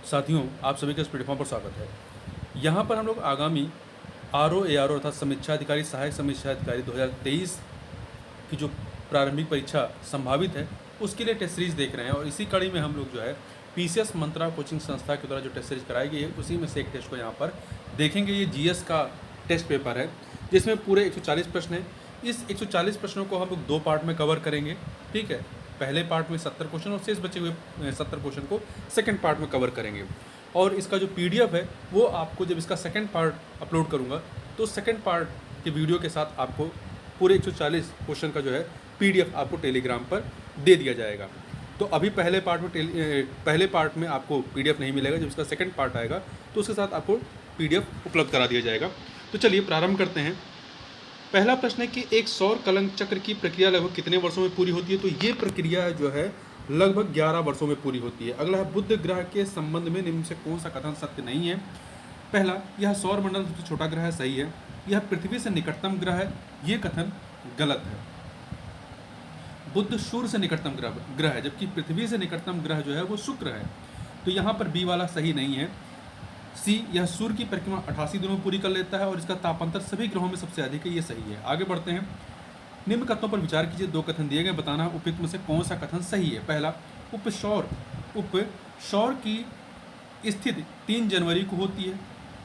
साथियों, आप सभी का इस प्लेटफॉर्म पर स्वागत है। यहाँ पर हम लोग आगामी RO अर्थात समीक्षा अधिकारी, सहायक समीक्षा अधिकारी 2023 की जो प्रारंभिक परीक्षा संभावित है, उसके लिए टेस्ट सीरीज देख रहे हैं। और इसी कड़ी में हम लोग जो है PCS मंत्रा कोचिंग संस्था के द्वारा जो टेस्ट सीरीज कराई गई है, उसी में से एक टेस्ट को यहाँ पर देखेंगे। ये GS का टेस्ट पेपर है, जिसमें पूरे 140 प्रश्न हैं। इस 140 प्रश्नों को हम लोग 2 पार्ट में कवर करेंगे, ठीक है। पहले पार्ट में 70 क्वेश्चन और शेष बचे हुए 70 क्वेश्चन को सेकंड पार्ट में कवर करेंगे। और इसका जो PDF है, वो आपको जब इसका सेकंड पार्ट अपलोड करूँगा, तो सेकंड पार्ट के वीडियो के साथ आपको पूरे 140 क्वेश्चन का जो है PDF आपको टेलीग्राम पर दे दिया जाएगा। तो अभी पहले पार्ट में आपको PDF नहीं मिलेगा। जब इसका सेकंड पार्ट आएगा तो उसके साथ आपको PDF उपलब्ध करा दिया जाएगा। तो चलिए प्रारंभ करते हैं। पहला प्रश्न है कि एक सौर कलंक चक्र की प्रक्रिया लगभग कितने वर्षों में पूरी होती है? तो ये प्रक्रिया जो है लगभग 11 वर्षों में पूरी होती है। अगला है, बुध ग्रह के संबंध में निम्न से कौन सा कथन सत्य नहीं है? पहला, यह सौर मंडल सबसे छोटा ग्रह है, सही है। यह पृथ्वी से निकटतम ग्रह है, ये कथन गलत है। बुध सूर्य से निकटतम ग्रह है, जबकि पृथ्वी से निकटतम ग्रह जो है वो शुक्र है। तो यहाँ पर बी वाला सही नहीं है। सी, यह सूर्य की परिक्रमा 88 दिनों में पूरी कर लेता है और इसका तापांतर सभी ग्रहों में सबसे अधिक है, ये सही है। आगे बढ़ते हैं। निम्न कथनों पर विचार कीजिए। 2 कथन दिए गए, बताना उपयुक्त में से कौन सा कथन सही है। पहला, उपसौर की स्थिति 3 जनवरी को होती है,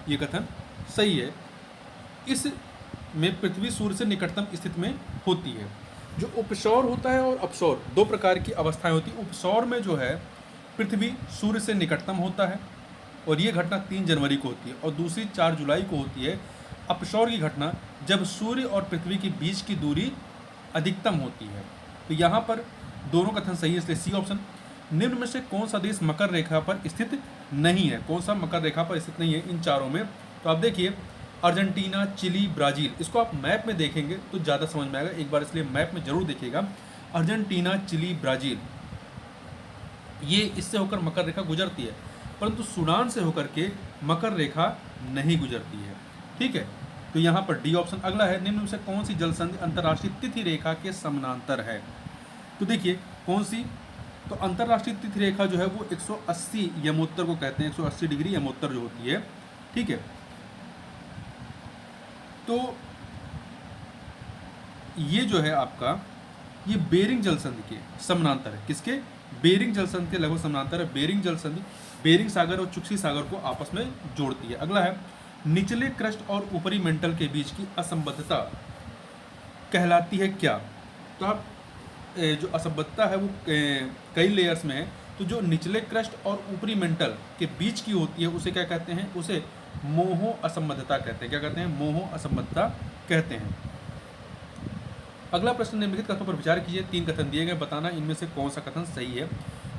ये कथन सही है। इस में पृथ्वी सूर्य से निकटतम स्थिति में होती है। जो उपसौर होता है और अपसौर, 2 प्रकार की अवस्थाएं होती हैं। उपसौर में जो है पृथ्वी सूर्य से निकटतम होता है और ये घटना 3 जनवरी को होती है, और दूसरी 4 जुलाई को होती है। अपसौर की घटना जब सूर्य और पृथ्वी के बीच की दूरी अधिकतम होती है। तो यहाँ पर दोनों कथन सही है, इसलिए सी ऑप्शन। निम्न में से कौन सा देश मकर रेखा पर स्थित नहीं है? कौन सा मकर रेखा पर स्थित नहीं है इन चारों में? तो आप देखिए, अर्जेंटीना, चिली, ब्राज़ील। इसको आप मैप में देखेंगे तो ज़्यादा समझ में आएगा, एक बार इसलिए मैप में जरूर देखिएगा। अर्जेंटीना, चिली, ब्राज़ील, ये इससे होकर मकर रेखा गुजरती है, परंतु सूडान से होकर के मकर रेखा नहीं गुजरती है, ठीक है। तो यहाँ पर डी ऑप्शन। अगला है, निम्न में से कौन सी जल संधि अंतर्राष्ट्रीय तिथि रेखा के समानांतर है? तो देखिए कौन सी, तो अंतर्राष्ट्रीय तिथि रेखा जो है वो 180 यमोत्तर को कहते हैं, 180 डिग्री यमोत्तर जो होती है, ठीक है। तो ये जो है आपका, ये बेरिंग जल संधि के समानांतर है। किसके? बेरिंग जल संधि के लगभग समानांतर है। बेरिंग जल संधि बेरिंग सागर और चुक्सी सागर को आपस में जोड़ती है। अगला है, निचले क्रस्ट और ऊपरी मेंटल के बीच की असंबद्धता कहलाती है क्या? तो आप जो असंबद्धता है वो कई लेयर्स में है। तो जो निचले क्रस्ट और ऊपरी मेंटल के बीच की होती है उसे क्या कहते हैं? उसे मोहो असंबद्धता कहते हैं। क्या कहते हैं? मोहो असंबद्धता कहते हैं। अगला प्रश्न, निम्नलिखित कथनों पर विचार कीजिए। 3 कथन दिए गए, बताना इनमें से कौन सा कथन सही है।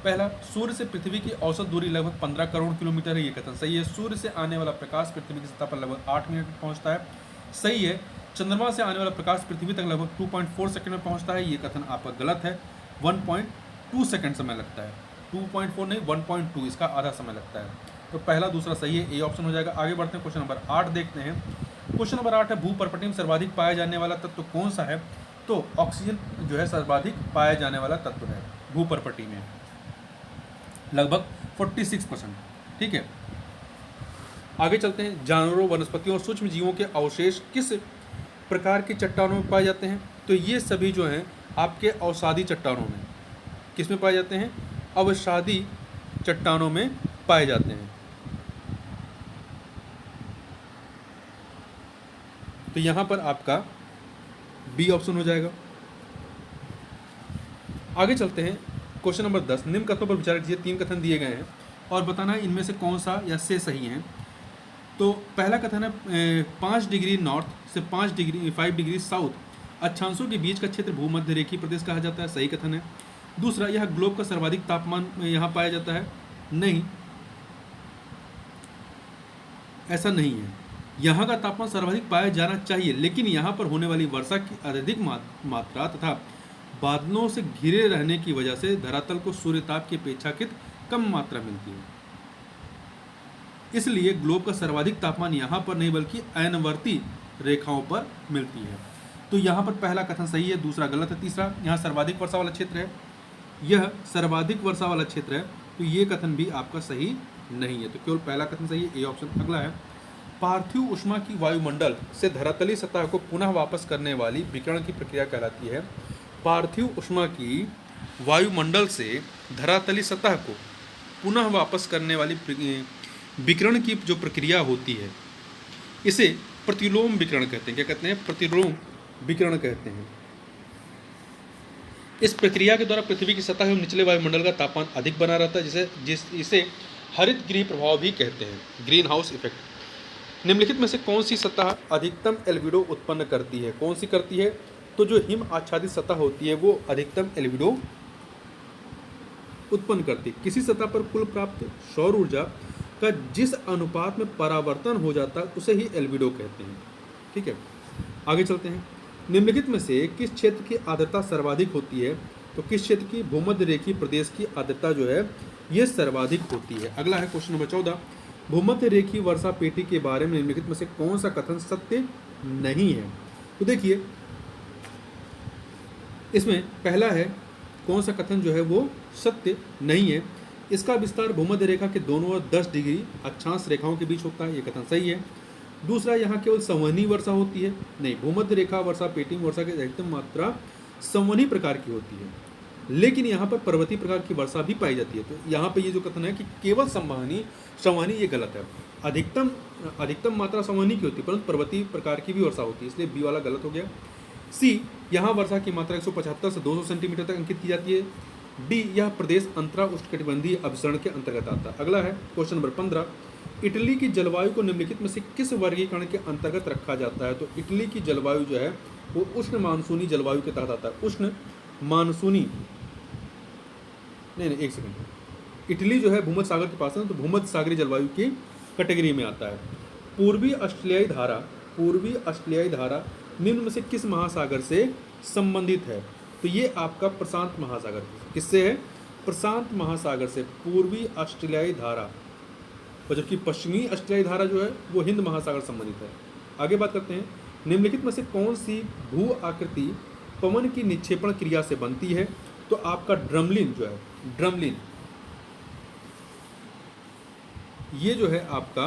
पहला, सूर्य से पृथ्वी की औसत दूरी लगभग 15 करोड़ किलोमीटर है, ये कथन सही है। सूर्य से आने वाला प्रकाश पृथ्वी की सतह पर लगभग 8 मिनट में पहुंचता है, सही है। चंद्रमा से आने वाला प्रकाश पृथ्वी तक लगभग 2.4 सेकंड में पहुंचता है, ये कथन आपका गलत है। 1.2 सेकंड समय लगता है, 2.4 नहीं 1.2, इसका आधा समय लगता है। तो पहला दूसरा सही है, ए ऑप्शन हो जाएगा। आगे बढ़ते हैं, क्वेश्चन नंबर 8 देखते हैं। क्वेश्चन नंबर 8 है, भूपर्पटी में सर्वाधिक पाया जाने वाला तत्व कौन सा है? तो ऑक्सीजन जो है सर्वाधिक पाया जाने वाला तत्व है भूपर्पटी में, लगभग 46%, ठीक है। आगे चलते हैं। जानवरों, वनस्पतियों और सूक्ष्म जीवों के अवशेष किस प्रकार की चट्टानों में पाए जाते हैं? तो ये सभी जो हैं आपके अवसादी चट्टानों में। किस में पाए जाते हैं? अवसादी चट्टानों में पाए जाते हैं। तो यहाँ पर आपका बी ऑप्शन हो जाएगा। आगे चलते हैं, क्वेश्चन नंबर 10। निम्न कथनों पर विचार कीजिए। 3 कथन दिए गए हैं और बताना है इनमें से कौन सा या से सही है। तो पहला कथन है, 5 डिग्री नॉर्थ से 5 डिग्री साउथ अक्षांशों के बीच का क्षेत्र भूमध्य रेखीय प्रदेश कहा जाता है, सही कथन है। दूसरा, यह ग्लोब का सर्वाधिक तापमान यहाँ पाया जाता है, नहीं, ऐसा नहीं है। यहाँ का तापमान सर्वाधिक पाया जाना चाहिए, लेकिन यहाँ पर होने वाली वर्षा की अत्यधिक मात्रा तथा बादलों से घिरे रहने की वजह से धरातल को सूर्यताप की अपेक्षाकृत कम मात्रा मिलती है। इसलिए ग्लोब का सर्वाधिक तापमान यहाँ पर नहीं बल्कि अयनवर्ती रेखाओं पर मिलती है। तो यहाँ पर पहला कथन सही है, दूसरा गलत है। तीसरा, यहाँ सर्वाधिक वर्षा वाला क्षेत्र है, यह सर्वाधिक वर्षा वाला क्षेत्र है, तो ये कथन भी आपका सही नहीं है, तो केवल पहला कथन सही है, ए ऑप्शन। अगला है पार्थिव ऊष्मा की वायुमंडल से धरातलीय सतह को पुनः वापस करने वाली विकिरण की प्रक्रिया कहलाती है। पार्थिव ऊष्मा की वायुमंडल से धरातलीय सतह को पुनः वापस करने वाली विकिरण की जो प्रक्रिया होती है इसे प्रतिलोम विकिरण कहते हैं। क्या कहते हैं? प्रतिलोम विकिरण कहते हैं। इस प्रक्रिया के द्वारा पृथ्वी की सतह एवं निचले वायुमंडल का तापमान अधिक बना रहता है, इसे हरित गृह प्रभाव भी कहते हैं, ग्रीन हाउस इफेक्ट। निम्नलिखित में से कौन सी सतह अधिकतम एल्बिडो उत्पन्न करती है? कौन सी करती है? तो जो हिम आच्छादित सतह होती है वो अधिकतम एल्बिडो उत्पन्न करती है। किसी सतह पर कुल प्राप्त सौर ऊर्जा का जिस अनुपात में परावर्तन हो जाता है उसे ही एल्बिडो कहते हैं। ठीक है, आगे चलते हैं। निम्नलिखित में से किस क्षेत्र की आर्द्रता सर्वाधिक होती है? तो किस क्षेत्र की? भूमध्य रेखीय प्रदेश की आर्द्रता जो है ये सर्वाधिक होती है। अगला है क्वेश्चन नंबर 14, भूमध्य रेखीय वर्षा पेटी के बारे में निम्नलिखित में से कौन सा कथन सत्य नहीं है? तो देखिए इसमें पहला है कौन सा कथन जो है वो सत्य नहीं है। इसका विस्तार भूमध्य रेखा के दोनों ओर 10 डिग्री अक्षांश रेखाओं के बीच होता है, ये कथन सही है। दूसरा, यहाँ केवल संवहनी वर्षा होती है, नहीं, भूमध्य रेखा वर्षा पेटी में वर्षा की अधिकतम मात्रा संवहनी प्रकार की होती है, लेकिन यहाँ पर पर्वतीय प्रकार की वर्षा भी पाई जाती है। तो यहाँ पे ये जो कथन है कि केवल संवहनी, ये गलत है। अधिकतम मात्रा संवहनी की होती है परंतु पर्वतीय प्रकार की भी वर्षा होती है, इसलिए बी वाला गलत हो गया। सी, यहाँ वर्षा की मात्रा 175 से 200 सेंटीमीटर तक अंकित की जाती है। डी, यह प्रदेश अंतरा उष्णकटिबंधीय अभिसरण के अंतर्गत आता है। अगला है क्वेश्चन नंबर 15, इटली की जलवायु को निम्नलिखित में से किस वर्गीकरण के अंतर्गत रखा जाता है? तो इटली की जलवायु जो है वो उष्ण मानसूनी जलवायु के तहत आता है। उष्ण मानसूनी, नहीं, एक सेकंड, इटली जो है भूमध्य सागर के पास है तो भूमध्य सागरीय जलवायु की कैटेगरी में आता है। पूर्वी ऑस्ट्रेलियाई धारा निम्न में से किस महासागर से संबंधित है? तो ये आपका प्रशांत महासागर, किससे है? प्रशांत महासागर से पूर्वी ऑस्ट्रेलियाई धारा, और जबकि पश्चिमी ऑस्ट्रेलियाई धारा जो है वो हिंद महासागर संबंधित है। आगे बात करते हैं, निम्नलिखित में से कौन सी भू आकृति पवन की निक्षेपण क्रिया से बनती है? तो आपका ड्रमलिन जो है, ड्रमलिन, ये जो है आपका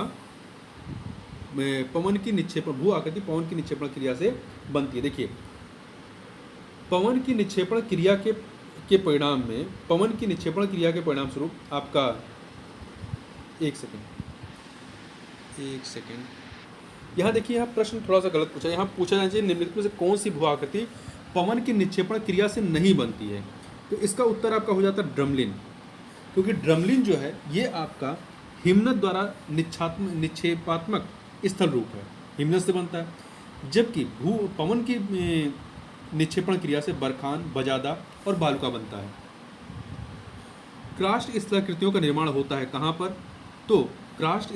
पवन की निक्षेपण, भू आकृति पवन की निक्षेपण क्रिया से बनती है। देखिए पवन की निक्षेपण क्रिया के परिणाम में, पवन की निक्षेपण क्रिया के परिणाम स्वरूप आपका, एक सेकेंड, यहाँ देखिए, यहाँ प्रश्न थोड़ा सा गलत पूछा। यहाँ पूछा जाना चाहिए निम्नलिखित में से कौन सी भू आकृति पवन की निक्षेपण क्रिया से नहीं बनती है? तो इसका उत्तर आपका हो जाता है ड्रमलिन, क्योंकि ड्रमलिन जो है ये आपका हिमनद द्वारा निक्षेपात्मक स्थल रूप है, हिमनद से बनता है, जबकि पवन की निक्षेपण क्रिया से बरखान, बजादा और बालुका बनता है। क्रास्ट स्थलाकृतियों का निर्माण होता है कहाँ पर? तो क्रास्ट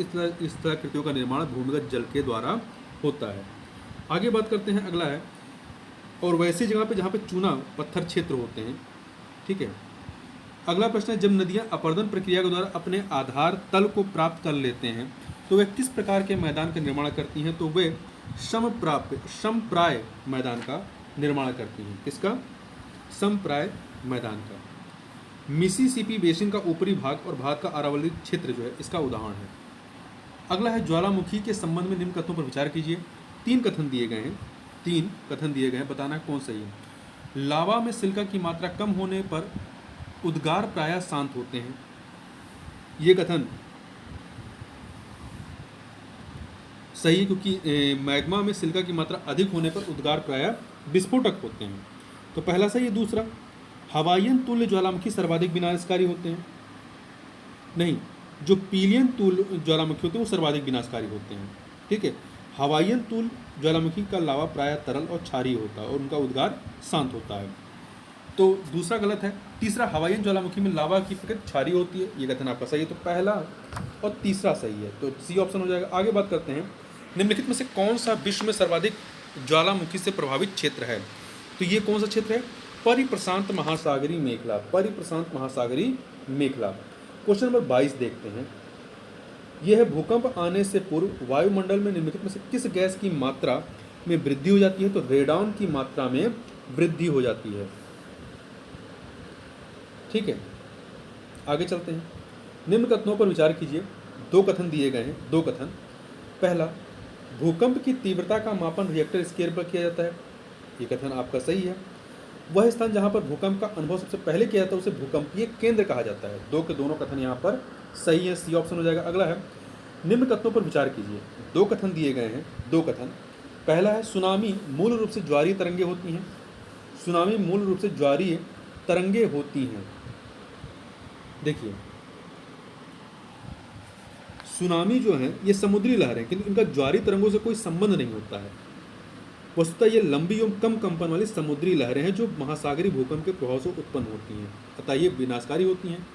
स्थलाकृतियों का निर्माण भूमिगत जल के द्वारा होता है। आगे बात करते हैं, अगला है, और वैसी जगह पे जहाँ पे चूना पत्थर क्षेत्र होते हैं। ठीक है, अगला प्रश्न है, जब नदियाँ अपरदन प्रक्रिया के द्वारा अपने आधार तल को प्राप्त कर लेते हैं तो वे किस प्रकार के मैदान का निर्माण करती हैं? तो वे समप्राय मैदान का निर्माण करती हैं। किसका? समप्राय मैदान का। मिसिसिपी बेसिन का ऊपरी भाग और भारत का अरावली क्षेत्र जो है इसका उदाहरण है। अगला है, ज्वालामुखी के संबंध में निम्न कथनों पर विचार कीजिए। 3 कथन दिए गए हैं, बताना है कौन सही है। लावा में सिलिका की मात्रा कम होने पर उद्गार प्रायः शांत होते हैं, ये कथन सही है, क्योंकि मैग्मा में सिलिका की मात्रा अधिक होने पर उद्गार प्रायः विस्फोटक होते हैं, तो पहला सही है। दूसरा, हवाईयन तुल्य ज्वालामुखी सर्वाधिक विनाशकारी होते हैं, नहीं, जो पीलियन तुल्य ज्वालामुखी होते हैं वो सर्वाधिक विनाशकारी होते हैं। ठीक है, हवाईयन तुल्य ज्वालामुखी का लावा प्रायः तरल और क्षारीय होता है और उनका उद्गार शांत होता है, तो दूसरा गलत है। तीसरा, हवाईयन ज्वालामुखी में लावा की प्रकृति क्षारीय होती है, ये कथन आपका सही है, तो पहला और तीसरा सही है, तो सी ऑप्शन हो जाएगा। आगे बात करते हैं, निम्नलिखित में से कौन सा विश्व में सर्वाधिक ज्वालामुखी से प्रभावित क्षेत्र है? तो ये कौन सा क्षेत्र है? परिप्रशांत महासागरीय मेखला, परिप्रशांत महासागरीय मेखला। क्वेश्चन नंबर 22 देखते हैं, यह है, भूकंप आने से पूर्व वायुमंडल में निम्नलिखित में से किस गैस की मात्रा में वृद्धि हो जाती है? तो रेडॉन की मात्रा में वृद्धि हो जाती है। ठीक है, आगे चलते हैं, निम्न कथनों पर विचार कीजिए। दो कथन दिए गए हैं, दो कथन। पहला, भूकंप की तीव्रता का मापन रिएक्टर स्केल पर किया जाता है। ये कथन आपका सही है। वह स्थान जहां पर भूकंप का अनुभव सबसे पहले किया जाता है उसे भूकंपीय केंद्र कहा जाता है। दो के दोनों कथन यहाँ पर सही है, सी ऑप्शन हो जाएगा। अगला है, निम्न कथनों पर विचार कीजिए। दो कथन दिए गए हैं, दो कथन। पहला है, सुनामी मूल रूप से ज्वारीय तरंगे होती हैं। सुनामी मूल रूप से ज्वारीय तरंगे होती हैं। देखिए, सुनामी जो है ये समुद्री लहरें, किंतु इनका ज्वारीय तरंगों से कोई संबंध नहीं होता है। वस्तुतः ये लंबी एवं कम कंपन वाली समुद्री लहरें हैं जो महासागरीय भूकंप के प्रभाव से उत्पन्न होती हैं, अतः ये विनाशकारी होती हैं।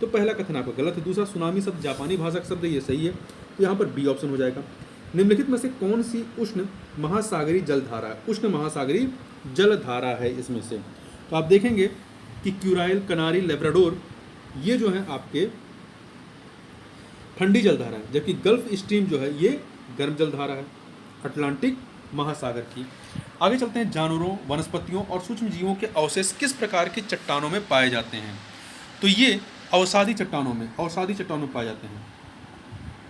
तो पहला कथन आपका गलत है। दूसरा, सुनामी शब्द जापानी भाषा का शब्द है, ये सही है। तो यहाँ पर बी ऑप्शन हो जाएगा। निम्नलिखित में से कौन सी उष्ण महासागरीय जलधारा है? उष्ण महासागरीय जलधारा है इसमें से। तो आप देखेंगे कि क्यूराइल, कनारी, लेब्राडोर ये जो है आपके ठंडी जलधारा है, जबकि गल्फ स्ट्रीम जो है ये गर्म जलधारा है अटलांटिक महासागर की। आगे चलते हैं, जानवरों, वनस्पतियों और सूक्ष्म जीवों के अवशेष किस प्रकार की चट्टानों में पाए जाते हैं? तो ये अवसादी चट्टानों में पाए जाते हैं।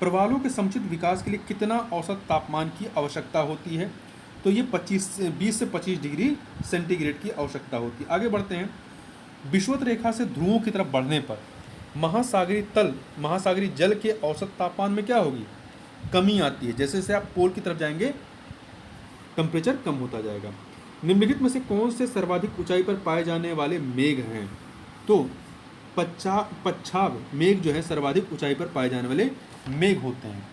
प्रवालों के समुचित विकास के लिए कितना औसत तापमान की आवश्यकता होती है? तो ये 20 से 25 डिग्री सेंटीग्रेड की आवश्यकता होती है। आगे बढ़ते हैं, विषुवत रेखा से ध्रुवों की तरफ बढ़ने पर महासागरीय जल के औसत तापमान में क्या होगी? कमी आती है। जैसे जैसे आप पोल की तरफ जाएंगे टेम्परेचर कम होता जाएगा। निम्नलिखित में से कौन से सर्वाधिक ऊंचाई पर पाए जाने वाले मेघ हैं? तो पच्छाद मेघ जो है सर्वाधिक ऊंचाई पर पाए जाने वाले मेघ होते हैं।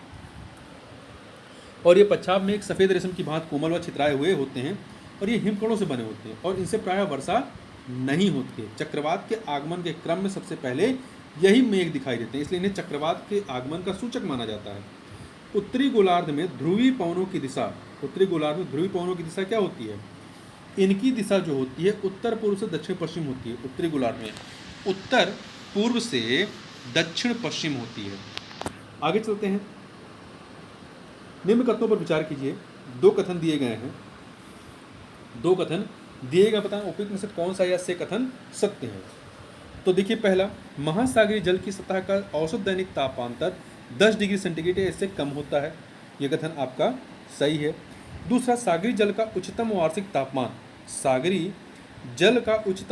और ये पच्छाद मेघ सफ़ेद रेशम की भांति कोमल व छितराए हुए होते हैं और ये हिमकणों से बने होते हैं और इनसे प्रायः वर्षा नहीं होती है। चक्रवात के आगमन के क्रम में सबसे पहले यही मेघ दिखाई देते हैं, इसलिए इन्हें चक्रवात के आगमन का सूचक माना जाता है। उत्तरी गोलार्ध में ध्रुवीय पवनों की दिशा क्या होती है? इनकी दिशा जो होती है उत्तर पूर्व से दक्षिण पश्चिम होती है। उत्तरी गोलार्ध में उत्तर पूर्व से दक्षिण पश्चिम होती है। आगे चलते हैं, निम्न कथनों पर विचार कीजिए। दो कथन दिए गए हैं, दो कथन दिए गए, बताएं उपयुक्त में से कौन सा या से कथन सत्य है? तो देखिए, पहला, महासागरीय जल की सतह का औसत दैनिक तापांतर 10 डिग्री सेंटीग्रेड या इससे कम होता है। यह कथन आपका सही है। दूसरा, सागरीय जल का उच्चतम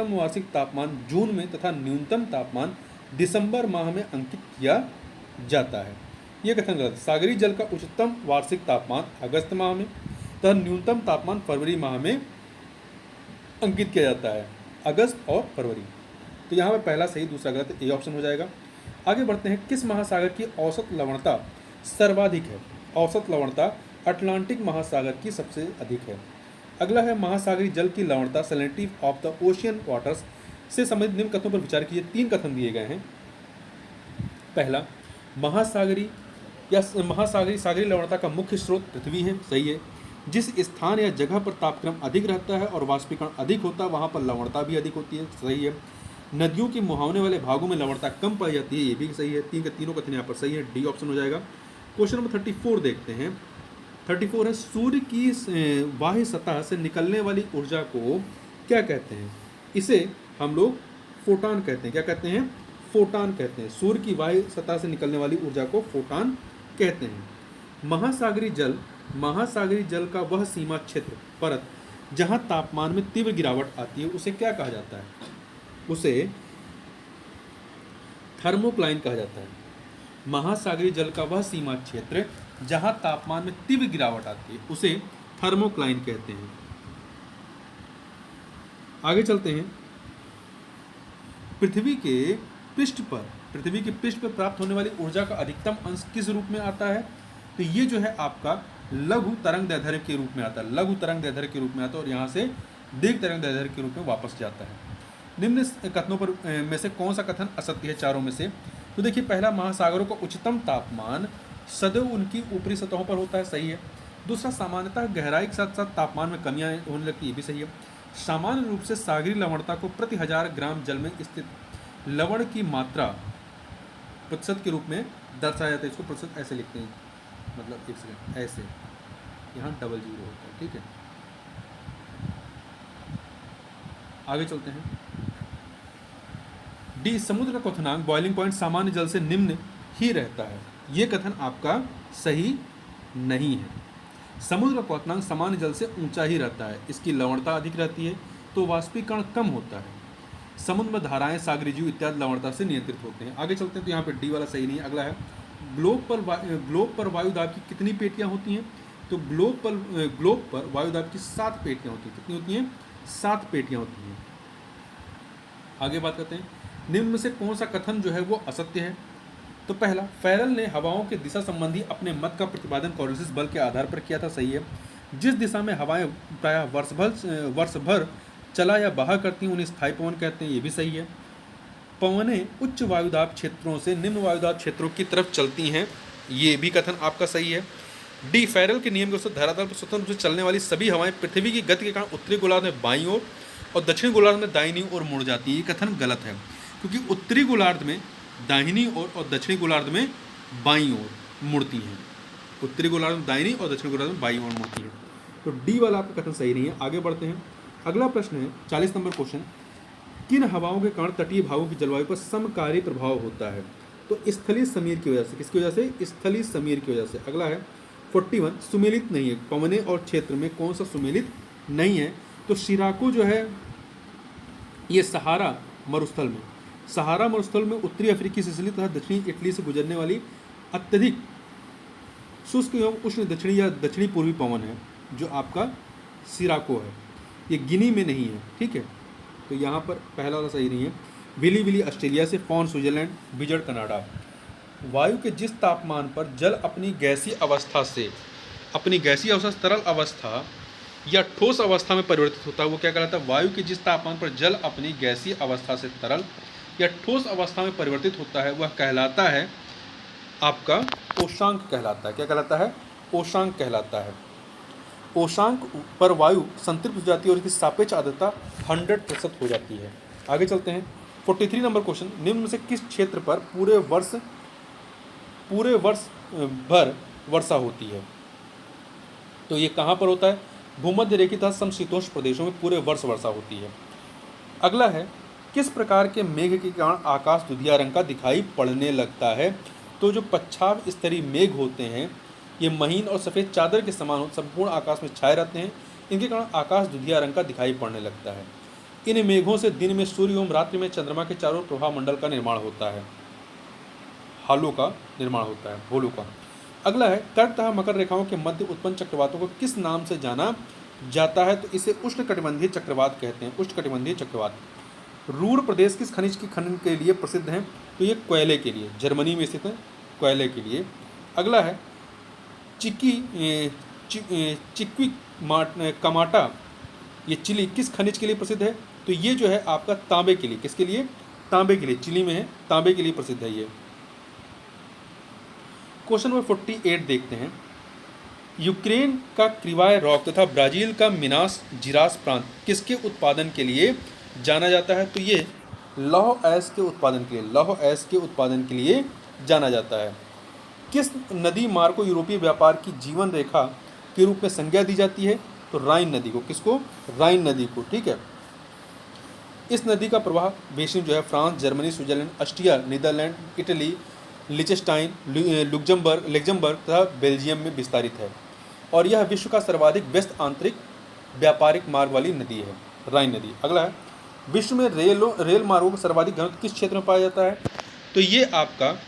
वार्षिक तापमान जून में तथा न्यूनतम तापमान दिसंबर माह में अंकित किया जाता है। यह कथन गलत। सागरीय जल का उच्चतम वार्षिक तापमान अगस्त माह में तथा न्यूनतम तापमान फरवरी माह में अंकित किया जाता है, अगस्त और फरवरी। तो यहाँ पर पहला सही, दूसरा गलत, ए ऑप्शन हो जाएगा। आगे बढ़ते हैं, किस महासागर की औसत लवणता सर्वाधिक है? औसत लवणता अटलांटिक महासागर की सबसे अधिक है। अगला है, महासागरीय जल की लवणता salinity of the ocean waters से संबंधित निम्न कथनों पर विचार कीजिए। तीन कथन दिए गए हैं। पहला, महासागरीय सागरीय लवणता का मुख्य स्रोत पृथ्वी है, सही है। जिस स्थान या जगह पर तापक्रम अधिक रहता है और वाष्पीकरण अधिक होता है वहाँ पर लवणता भी अधिक होती है, सही है। नदियों के मुहावने वाले भागों में लवणता कम पाई जाती है, ये भी सही है। तीनों कथन यहाँ पर सही है, डी ऑप्शन हो जाएगा। क्वेश्चन नंबर 34 देखते हैं। 34 है, सूर्य की बाह्य सतह से निकलने वाली ऊर्जा को क्या कहते हैं? इसे हम लोग फोटान कहते हैं। क्या कहते हैं? फोटान कहते हैं। सूर्य की बाह्य सतह से निकलने वाली ऊर्जा को फोटान कहते हैं। महासागरीय जल का वह सीमा क्षेत्र परत जहाँ तापमान में तीव्र गिरावट आती है उसे क्या कहा जाता है? उसे थर्मोक्लाइन कहा जाता है। महासागरीय जल का वह सीमा क्षेत्र जहां तापमान में तीव्र गिरावट आती है उसे थर्मोक्लाइन कहते हैं। आगे चलते हैं, पृथ्वी के पृष्ठ पर प्राप्त होने वाली ऊर्जा का अधिकतम अंश किस रूप में आता है? तो ये जो है आपका लघु तरंग दैर्ध्य के रूप में आता है। लघु तरंग दैर्ध्य के रूप में आता है और यहाँ से दीर्घ तरंग दैर्ध्य के रूप में वापस जाता है। निम्न कथनों पर में से कौन सा कथन असत्य है चारों में से? तो देखिए, पहला, महासागरों का उच्चतम तापमान सदैव उनकी ऊपरी सतहों पर होता है, सही है। दूसरा, सामान्यतः गहराई के साथ साथ तापमान में कमियां होने लगती है, ये भी सही है। सामान्य रूप से सागरीय लवणता को प्रति 1000 ग्राम जल में स्थित लवण की मात्रा प्रतिशत के रूप में दर्शाया जाता है। इसको प्रतिशत ऐसे लिखते हैं, मतलब एक सेकंड, ऐसे, यहाँ 00 होता है, ठीक है। डी, समुद्र का क्वथनांक बॉइलिंग पॉइंट सामान्य जल से निम्न ही रहता है। ये कथन आपका सही नहीं है। समुद्र का क्वथनांक सामान्य जल से ऊंचा ही रहता है, इसकी लवणता अधिक रहती है तो वाष्पीकरण कम होता है। समुद्र में धाराएं, सागरी जीव इत्यादि लवणता से नियंत्रित होते हैं। आगे चलते हैं तो यहाँ पे डी वाला सही नहीं है। अगला है ग्लोब पर वायु दाब की कितनी पेटियां होती हैं? तो ग्लोब पर वायु दाब की 7 पेटियां होती हैं। कितनी होती हैं? 7 पेटियां होती हैं। आगे बात करते हैं, निम्न में से कौन सा कथन जो है वो असत्य है? तो पहला, फेरल ने हवाओं की दिशा संबंधी अपने मत का प्रतिपादन कॉरियोलिस बल के आधार पर किया था। सही है। जिस दिशा में हवाएं प्रायः वर्ष भर चला या बहा करती हैं उन्हें स्थायी पवन कहते हैं। ये भी सही है। पवनें उच्च वायुदाब क्षेत्रों से निम्न वायुदाब क्षेत्रों की तरफ चलती हैं। ये भी कथन आपका सही है। डी, फेरल के नियम के अनुसार धरातल पर स्वतंत्र रूप से चलने वाली सभी हवाएं पृथ्वी की गति के कारण उत्तरी गोलार्ध में बाईं ओर और दक्षिणी गोलार्ध में दाहिनी ओर मुड़ जाती है। ये कथन गलत है, क्योंकि उत्तरी गोलार्ध में दाहिनी ओर और दक्षिणी गोलार्ध में बाईं ओर मुड़ती हैं। उत्तरी गोलार्ध में दाहिनी और दक्षिणी गोलार्ध में बाईं ओर मुड़ती है। तो डी वाला आपका कथन सही नहीं है। आगे बढ़ते हैं। अगला प्रश्न है 40 नंबर क्वेश्चन, किन हवाओं के कारण तटीय भागों की जलवायु पर समकारी प्रभाव होता है? तो स्थलीय समीर की वजह से। किसकी वजह से? स्थलीय समीर की वजह से। अगला है 41, सुमेलित नहीं है। पवने और क्षेत्र में कौन सा सुमेलित नहीं है? तो शिराको जो है ये सहारा मरुस्थल में उत्तरी अफ्रीकी सिसिली तथा दक्षिणी इटली से गुजरने वाली अत्यधिक शुष्क एवं उष्ण दक्षिणी या दक्षिणी पूर्वी पवन है, जो आपका सिराको है। ये गिनी में नहीं है, ठीक है। तो यहाँ पर पहला वाला सही नहीं है। विली विली ऑस्ट्रेलिया से, फॉन स्विट्जरलैंड, बिजड़ कनाडा। वायु के जिस तापमान पर जल अपनी गैसीय अवस्था से तरल अवस्था या ठोस अवस्था में परिवर्तित होता है वो क्या कहलाता है? वायु के जिस तापमान पर जल अपनी गैसीय अवस्था से तरल या ठोस अवस्था में परिवर्तित होता है वह कहलाता है आपका ओशांक कहलाता है। क्या कहलाता है? ओशांक कहलाता है। ओशांक पर वायु संतृप्त हो जाती है और इसकी सापेक्ष आर्द्रता 100% हो जाती है। आगे चलते हैं। 43 नंबर क्वेश्चन, निम्न में से किस क्षेत्र पर पूरे वर्ष भर वर्षा होती है? तो ये कहाँ पर होता है? भूमध्य रेखा तथा समशीतोष्ण प्रदेशों में पूरे वर्ष वर्षा होती है। अगला है, किस प्रकार के मेघ के कारण आकाश दुधिया रंग का दिखाई पड़ने लगता है? तो जो पच्छाव स्तरीय मेघ होते हैं ये महीन और सफ़ेद चादर के समान संपूर्ण आकाश में छाए रहते हैं। इनके कारण आकाश दुधिया रंग का दिखाई पड़ने लगता है। इन मेघों से दिन में सूर्य एवं रात्रि में चंद्रमा के चारों प्रभा मंडल का निर्माण होता है, हालों का निर्माण होता है, होलों का। अगला है, कर्क तथा मकर रेखाओं के मध्य उत्पन्न चक्रवातों को किस नाम से जाना जाता है? तो इसे उष्णकटिबंधीय चक्रवात कहते हैं। उष्णकटिबंधीय चक्रवात। रूर प्रदेश किस खनिज की खनन के लिए प्रसिद्ध हैं? तो ये कोयले के लिए, जर्मनी में स्थित है, कोयले के लिए। अगला है, चिक्वी कमाटा, ये चिली किस खनिज के लिए प्रसिद्ध है? तो ये जो है आपका तांबे के लिए। किसके लिए? तांबे के लिए। चिली में है, तांबे के लिए प्रसिद्ध है ये। क्वेश्चन नंबर 48 देखते हैं। यूक्रेन का क्रिवाय रॉक तथा ब्राजील का मिनास जिरास प्रांत किसके उत्पादन के लिए जाना जाता है? तो ये लौह अयस्क के उत्पादन के लिए जाना जाता है। किस नदी मार्ग को यूरोपीय व्यापार की जीवन रेखा के रूप में संज्ञा दी जाती है? तो राइन नदी को। किसको? राइन नदी को, ठीक है। इस नदी का प्रवाह बेसिन जो है France, Germany, Switzerland, Austria, Netherlands, Italy, लिechtenstein, लग्जमबर्ग तथा बेल्जियम में विस्तारित है और यह विश्व का सर्वाधिक व्यस्त आंतरिक व्यापारिक मार्ग वाली नदी है, राइन नदी। अगला है, विश्व में रेल मार्गों का सर्वाधिक घनत्व किस क्षेत्र में पाया जाता है? तो ये आपका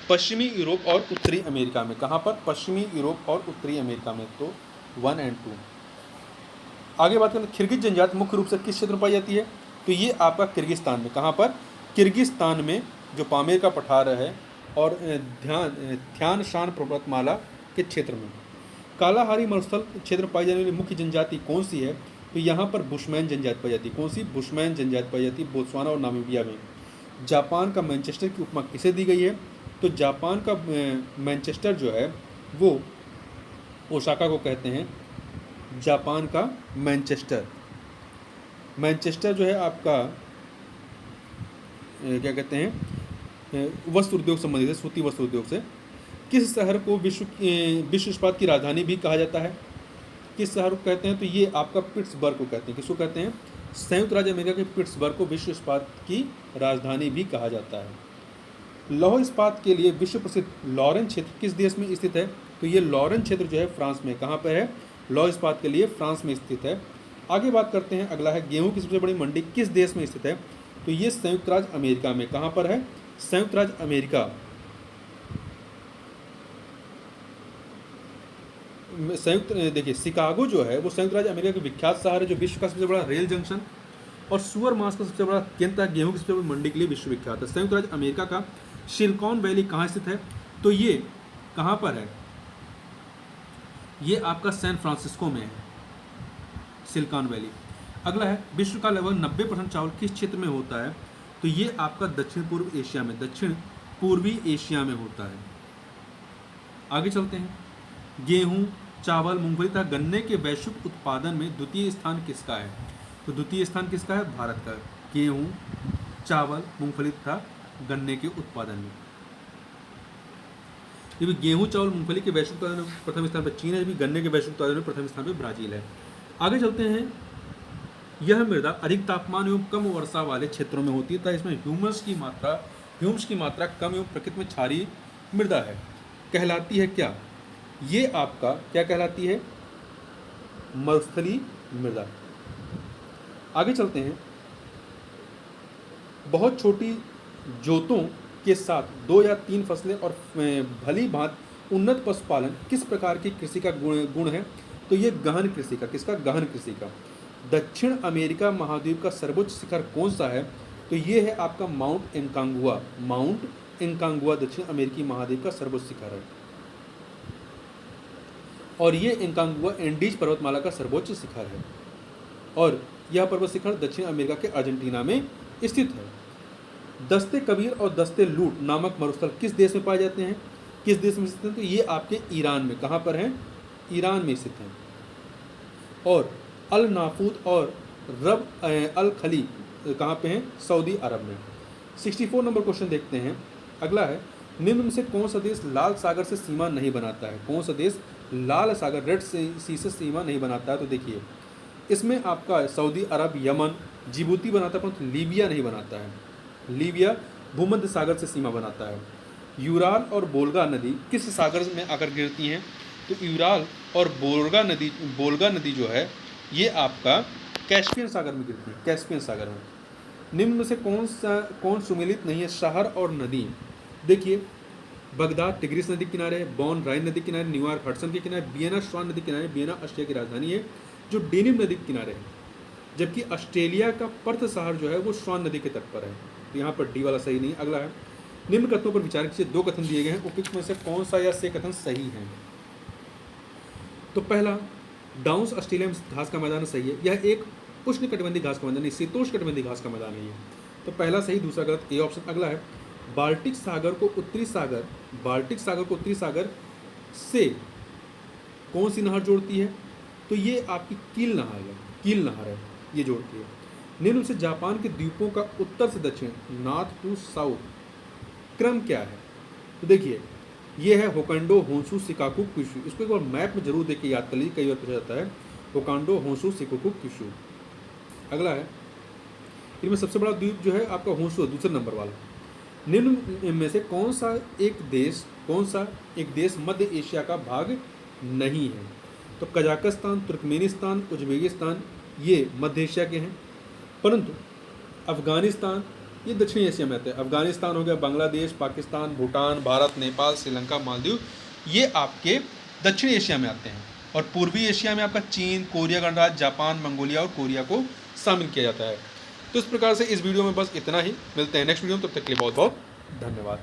पश्चिमी यूरोप और उत्तरी अमेरिका में। कहाँ पर? पश्चिमी यूरोप और उत्तरी अमेरिका में। तो 1 और 2। आगे बात करें, किर्गिज जनजाति मुख्य रूप से किस क्षेत्र में पाई जाती है? तो ये आपका किर्गिस्तान में। कहाँ पर? किर्गिस्तान में, जो पामीर का पठार है और ध्यान शान पर्वतमाला के क्षेत्र में। कालाहारी मरुस्थल क्षेत्र में पाई जाने वाली मुख्य जनजाति कौन सी है? तो यहाँ पर बुशमैन जनजाति पाई जाती है। कौन सी? बुशमैन जनजाति पाई जाती है बोत्सवाना और नामीबिया में। जापान का मैनचेस्टर की उपमा किसे दी गई है? तो जापान का मैनचेस्टर जो है वो ओसाका को कहते हैं। जापान का मैनचेस्टर जो है आपका क्या कहते हैं, वस्त्र उद्योग संबंधित है, सूती वस्त्र उद्योग से। किस शहर को विश्व इस्पात की राजधानी भी कहा जाता है? किस शहर को कहते हैं? तो ये आपका पिट्सबर्ग को कहते हैं। किसको कहते हैं? संयुक्त राज्य अमेरिका के पिट्सबर्ग को विश्व इस्पात की राजधानी भी कहा जाता है। लौह इस्पात के लिए विश्व प्रसिद्ध लॉरेन क्षेत्र किस देश में स्थित है? तो ये लॉरेन क्षेत्र जो है फ्रांस में, कहाँ पर है? लौह इस्पात के लिए फ्रांस में स्थित है। आगे बात करते हैं, अगला है गेहूं की सबसे बड़ी मंडी किस देश में स्थित है? तो ये संयुक्त राज्य अमेरिका में। कहाँ पर है? संयुक्त राज्य अमेरिका। संयुक्त देखिए शिकागो जो है वो संयुक्त राज्य अमेरिका के विख्यात शहर है, जो विश्व का सबसे बड़ा रेल जंक्शन और सुअर मांस का सबसे बड़ा केंद्र है। गेहूं की सबसे बड़ी मंडी के लिए विश्वविख्यात है। संयुक्त राज्य अमेरिका का सिलिकॉन वैली कहाँ स्थित है? तो ये कहाँ पर है? ये आपका सैन फ्रांसिस्को में है, सिलिकॉन वैली। अगला है विश्व का लगभग 90% चावल किस क्षेत्र में होता है? तो ये आपका दक्षिण पूर्व एशिया में, दक्षिण पूर्वी एशिया में होता है। आगे चलते हैं, गेहूं, चावल, मूंगफली तथा गन्ने के वैश्विक उत्पादन में द्वितीय स्थान किसका है? तो द्वितीय स्थान किसका है? भारत का। गेहूं, चावल, मूंगफली तथा गन्ने के उत्पादन में। जब गेहूं, चावल, मूंगफली के वैश्विक उत्पादन में प्रथम स्थान पर चीन है, जबकि गन्ने के वैश्विक उत्पादन में प्रथम स्थान पर ब्राजील है। आगे चलते हैं, यह मृदा अधिक तापमान एवं कम वर्षा वाले क्षेत्रों में होती है तथा इसमें ह्यूमस की मात्रा कम एवं प्रकृति में क्षारीय मृदा है। कहलाती है क्या? ये आपका क्या कहलाती है? मरुस्थलीय मृदा। आगे चलते हैं, बहुत छोटी जोतों के साथ 2 या 3 फसलें और भली भांति उन्नत पशुपालन किस प्रकार की कृषि का गुण है? तो ये गहन कृषि का। किसका? गहन कृषि का। दक्षिण अमेरिका महाद्वीप का सर्वोच्च शिखर कौन सा है? तो ये है आपका माउंट एंकांगुआ। माउंट एंकांगुआ दक्षिण अमेरिकी महाद्वीप का सर्वोच्च शिखर है और ये एंकांगुआ एंडीज पर्वतमाला का सर्वोच्च शिखर है और यह पर्वत शिखर दक्षिण अमेरिका के अर्जेंटीना में स्थित है। दस्ते कबीर और दस्ते लूट नामक मरुस्थल किस देश में पाए जाते हैं? किस देश में स्थित हैं? तो ये आपके ईरान में। कहाँ पर हैं? ईरान में स्थित हैं। और अल नाफूद और रब अल खली कहाँ पे हैं? सऊदी अरब में। 64 नंबर क्वेश्चन देखते हैं। अगला है, निम्न में से कौन सा देश लाल सागर से सीमा नहीं बनाता है? कौन सा देश लाल सागर, रेड सी से सीमा नहीं बनाता है? तो देखिए इसमें आपका सऊदी अरब, यमन, जिबूती बनाता है, परंतु लीबिया नहीं बनाता है। लीबिया भूमध्य सागर से सीमा बनाता है। यूराल और बोल्गा नदी किस सागर में आकर गिरती हैं? तो यूराल और बोल्गा नदी जो है ये आपका कैस्पियन सागर में गिरती है, कैस्पियन सागर में। निम्न में से कौन सुमेलित नहीं है? शहर और नदी। देखिए बगदाद टिग्रिस नदी किनारे है, बॉन राइन नदी किनारे, न्यूयॉर्क हडसन के किनारे, वियना स्वान नदी किनारे। वियना ऑस्ट्रिया की राजधानी है जो डेनिम नदी के किनारे है, जबकि ऑस्ट्रेलिया का पर्थ शहर जो है वो स्वान नदी के तट पर है। तो यहाँ पर डी वाला सही नहीं। अगला है, निम्न कथनों पर विचार कीजिए। 2 कथन दिए गए हैं, उपयुक्त में से कौन सा या से कथन सही है? तो पहला, डाउन्स ऑस्ट्रेलिया में घास का मैदान सही है। यह एक उष्णकटिबंधीय घास का मैदान नहीं, शीतोष्णकटिबंधीय घास का मैदान नहीं है। तो पहला सही, दूसरा गलत, ए ऑप्शन। अगला है, बाल्टिक सागर को उत्तरी सागर से कौन सी नहर जोड़ती है? तो ये आपकी कील नहर है, ये जोड़ती है। निम्न से जापान के द्वीपों का उत्तर से दक्षिण, नॉर्थ टू साउथ क्रम क्या है? तो देखिए ये है होकाइडो, होन्शु, शिकाकू, क्यूशू। इसको एक बार मैप में जरूर देख के याद कर लीजिए, कई बार पूछा जाता है। Hokkaido, Honshu, Shikoku, Kyushu. अगला है, इनमें सबसे बड़ा द्वीप जो है आपका होन्शु है, दूसरे नंबर वाला। निम्न में से कौन सा एक देश मध्य एशिया का भाग नहीं है? तो कजाकिस्तान, तुर्कमेनिस्तान, उज्बेकिस्तान ये मध्य एशिया के हैं, परंतु अफगानिस्तान ये दक्षिण एशिया में आते हैं। अफगानिस्तान हो गया, बांग्लादेश, पाकिस्तान, भूटान, भारत, नेपाल, श्रीलंका, मालदीव ये आपके दक्षिण एशिया में आते हैं। और पूर्वी एशिया में आपका चीन, कोरिया गणराज्य, जापान, मंगोलिया और कोरिया को शामिल किया जाता है। तो इस प्रकार से इस वीडियो में बस इतना ही। मिलते हैं नेक्स्ट वीडियो में, तब तक के लिए बहुत बहुत धन्यवाद।